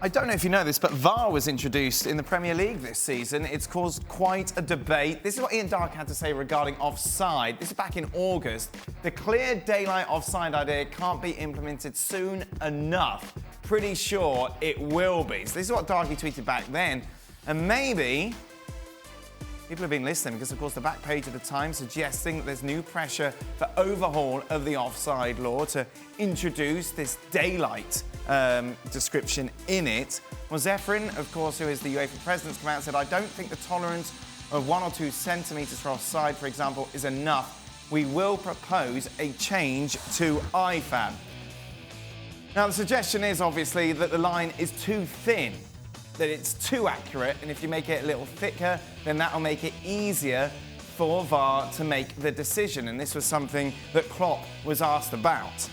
I don't know if you know this, but VAR was introduced in the Premier League this season. It's caused quite a debate. This is what Ian Darke had to say regarding offside. This is back in August. The clear daylight offside idea can't be implemented soon enough. Pretty sure it will be. So this is what Darke tweeted back then. And maybe people have been listening because, of course, the back page of the Times suggesting that there's new pressure for overhaul of the offside law to introduce this daylight description in it. Well, Zephyrin, of course, who is the UEFA president's come out and said, I don't think the tolerance of 1 or 2 centimetres for offside, for example, is enough. We will propose a change to IFAB. Now, the suggestion is, obviously, that the line is too thin, that it's too accurate, and if you make it a little thicker, then that'll make it easier for VAR to make the decision. And this was something that Klopp was asked about.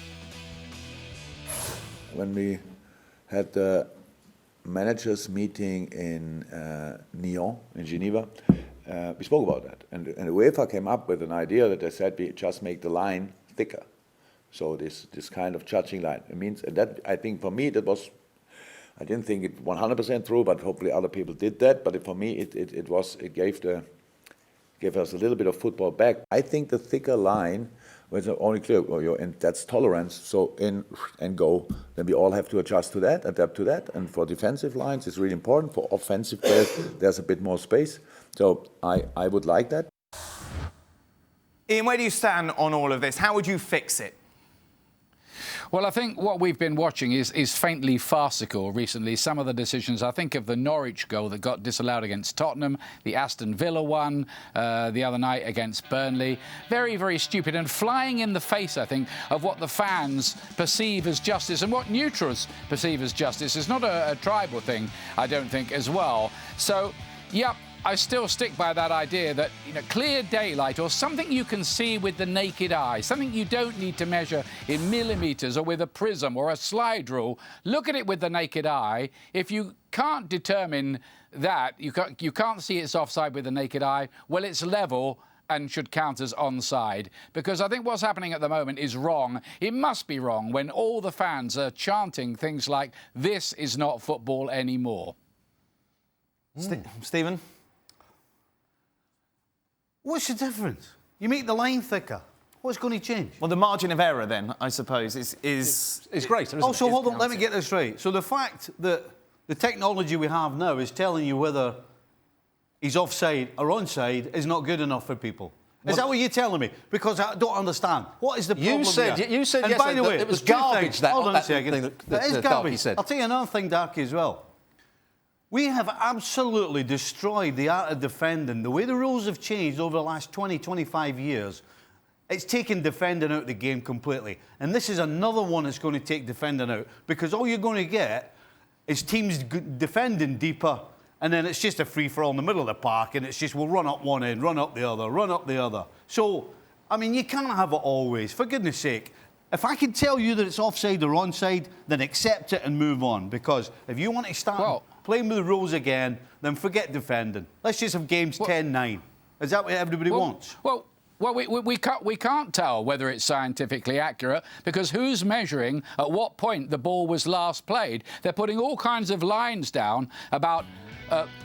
When we had the managers meeting in Nyon, in Geneva, we spoke about that. And the UEFA came up with an idea that they said we just make the line thicker. So this kind of judging line. It means, and that, I think for me, that was, I didn't think it 100% true, but hopefully other people did that. But for me, it gave us a little bit of football back. I think the thicker line was only clear, and that's tolerance. So in and go. Then we all have to adjust to that, adapt to that. And for defensive lines, it's really important. For offensive players, there's a bit more space. So I would like that. Ian, where do you stand on all of this? How would you fix it? Well, I think what we've been watching is faintly farcical recently. Some of the decisions, I think of the Norwich goal that got disallowed against Tottenham, the Aston Villa one the other night against Burnley. Very, very stupid and flying in the face, I think, of what the fans perceive as justice and what neutrals perceive as justice. It's not a tribal thing, I don't think, as well. So, yep. I still stick by that idea that, clear daylight or something you can see with the naked eye, something you don't need to measure in millimetres or with a prism or a slide rule. Look at it with the naked eye. If you can't determine that, you can't see it's offside with the naked eye, well, it's level and should count as onside. Because I think what's happening at the moment is wrong. It must be wrong when all the fans are chanting things like, this is not football anymore. Stephen? What's the difference? You make the line thicker. What's going to change? Well, the margin of error, then, I suppose, is great. Also, hold on, let me get this right. So the fact that the technology we have now is telling you whether he's offside or onside is not good enough for people. Is that what you're telling me? Because I don't understand. What is the problem here? You said and yes, by the way, it was garbage. Hold on a second. That is garbage. Darke said. I'll tell you another thing, Darke, as well. We have absolutely destroyed the art of defending. The way the rules have changed over the last 20, 25 years, it's taken defending out of the game completely. And this is another one that's going to take defending out, because all you're going to get is teams defending deeper, and then it's just a free-for-all in the middle of the park, and it's just, we'll run up one end, run up the other, run up the other. So, I mean, you can't have it always. For goodness sake, if I can tell you that it's offside or onside, then accept it and move on. Because if you want to start playing with the rules again, then forget defending. Let's just have games 10-9. Is that what everybody wants? Well, we can't tell whether it's scientifically accurate, because who's measuring at what point the ball was last played? They're putting all kinds of lines down about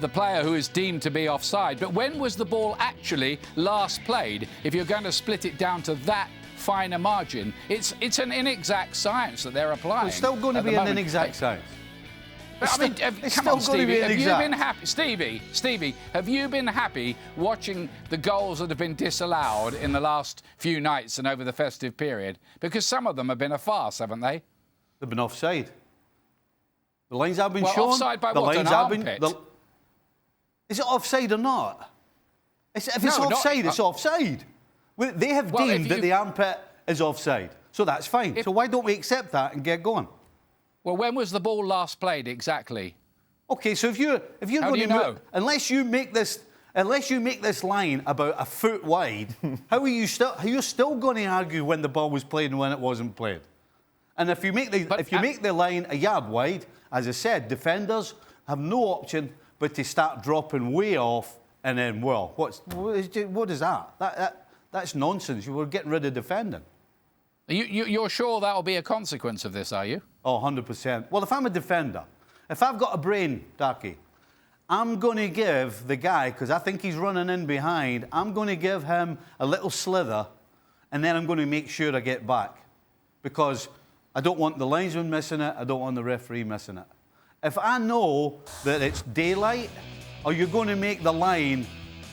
the player who is deemed to be offside. But when was the ball actually last played? If you're going to split it down to that finer margin, it's an inexact science that they're applying. It's still going to be an inexact science. I mean, come on, Stevie. Have you been happy, Stevie? Have you been happy watching the goals that have been disallowed in the last few nights and over the festive period? Because some of them have been a farce, haven't they? They've been offside. The lines have been shown. Offside by the what? Lines an have armpit? been. Is it offside or not? If it's offside, it's offside. They have deemed that the armpit is offside, so that's fine. So why don't we accept that and get going? Well, when was the ball last played exactly? Okay, so if you're going to know? Unless you make this line about a foot wide, how are you still going to argue when the ball was played and when it wasn't played? And if you make the line a yard wide, as I said, defenders have no option but to start dropping way off, and then what is that? That's nonsense. You were getting rid of defending. You're sure that'll be a consequence of this, are you? Oh, 100%. Well, if I'm a defender If I've got a brain, Darke, I'm going to give the guy, because I think he's running in behind, I'm going to give him a little slither, and then I'm going to make sure I get back. Because I don't want the linesman missing it, I don't want the referee missing it. If I know that it's daylight, or you're going to make the line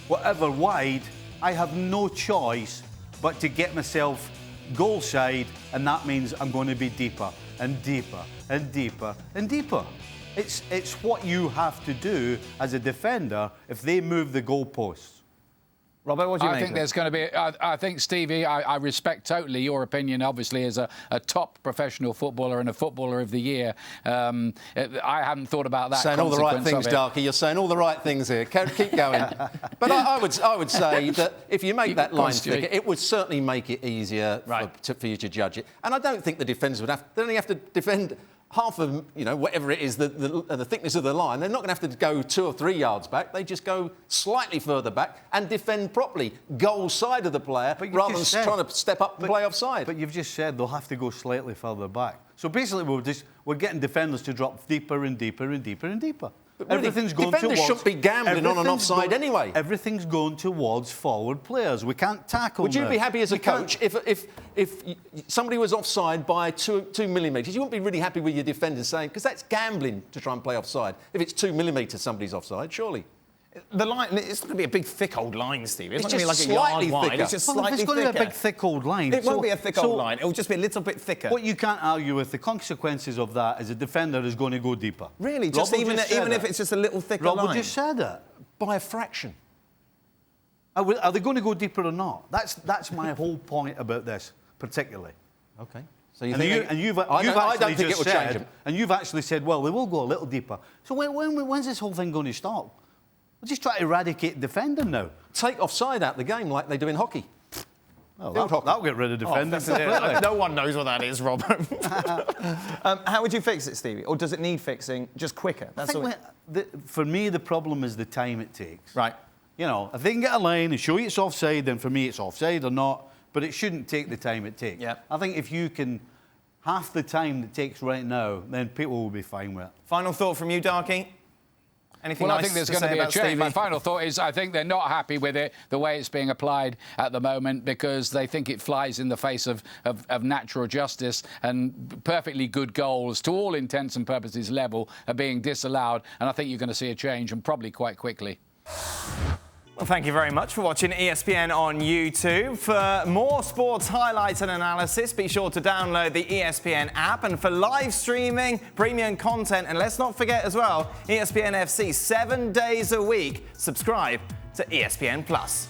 whatever wide, I have no choice but to get myself goal side, and that means I'm going to be deeper and deeper and deeper and deeper. It's what you have to do as a defender if they move the goalposts. Robert, what do you I make think there's going to be... I think, Stevie, I respect totally your opinion, obviously, as a top professional footballer and a footballer of the year. I hadn't thought about that. Saying all the right things, Darke. You're saying all the right things here. Keep going. But I would say that if you make that line thicker, it would certainly make it easier for you to judge it. And I don't think the defenders would have... They only have to defend half of, whatever it is, the thickness of the line. They're not going to have to go 2 or 3 yards back. They just go slightly further back and defend properly, goal side of the player, rather than trying to step up and play offside. But you've just said they'll have to go slightly further back. So basically, we're getting defenders to drop deeper and deeper and deeper and deeper. Really, everything's going defenders shouldn't be gambling on an offside anyway. Everything's going towards forward players. We can't tackle. Would you be happy as a coach if somebody was offside by 2 millimetres? You wouldn't be really happy with your defenders saying, because that's gambling to try and play offside. If it's 2 millimetres, somebody's offside, surely. The line, it's not going to be a big, thick old line, Steve. It's not going to be just like a yard slightly wide. thicker. It's just Well, slightly it's going thicker. to be a big, thick old line. It won't be a thick old line. It will just be a little bit thicker. What you can't argue with, the consequences of that is a defender is going to go deeper. Really? Just even if it's just a little thicker line? Robert just said it. By a fraction. Are they going to go deeper or not? That's my whole point about this, particularly. OK. So I don't think it will change them. And you've actually said, well, they will go a little deeper. So when's this whole thing going to stop? We'll just try to eradicate defending now. Take offside out the game like they do in hockey. Well, that'll get rid of defending. No one knows what that is, Robert. How would you fix it, Stevie? Or does it need fixing just quicker? For me, the problem is the time it takes. Right. If they can get a line and show you it's offside, then for me it's offside or not. But it shouldn't take the time it takes. Yep. I think if you can half the time it takes right now, then people will be fine with it. Final thought from you, Darke? Anything Well, nice I think there's to going to say be a about change. Stevie? My final thought is I think they're not happy with it, the way it's being applied at the moment, because they think it flies in the face of natural justice, and perfectly good goals, to all intents and purposes level, are being disallowed. And I think you're going to see a change, and probably quite quickly. Well, thank you very much for watching ESPN on YouTube. For more sports highlights and analysis, be sure to download the ESPN app. And for live streaming, premium content, and let's not forget as well, ESPN FC 7 days a week. Subscribe to ESPN Plus.